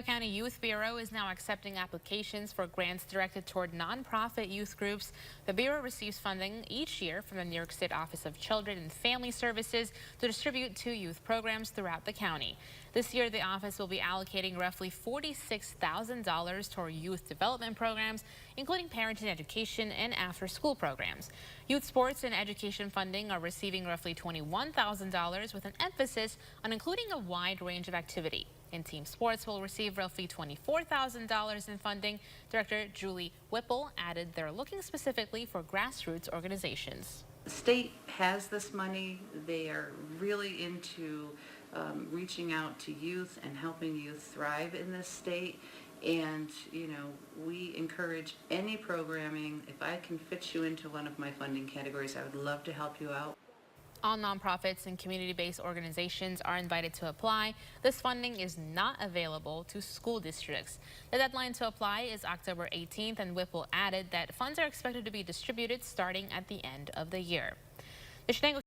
Tioga County Youth Bureau is now accepting applications for grants directed toward nonprofit youth groups. The Bureau receives funding each year from the New York State Office of Children and Family Services to distribute to youth programs throughout the county. This year, the office will be allocating roughly $46,000 toward youth development programs, including parenting education and after-school programs. Youth sports and education funding are receiving roughly $21,000 with an emphasis on including a wide range of activity. And team sports will receive roughly $24,000 in funding. Director Julie Whipple added they're looking specifically for grassroots organizations. The state has this money. They are really into reaching out to youth and helping youth thrive in this state. And, you know, we encourage any programming. If I can fit you into one of my funding categories, I would love to help you out. All nonprofits and community-based organizations are invited to apply. This funding is not available to school districts. The deadline to apply is October 18th, and Whipple added that funds are expected to be distributed starting at the end of the year.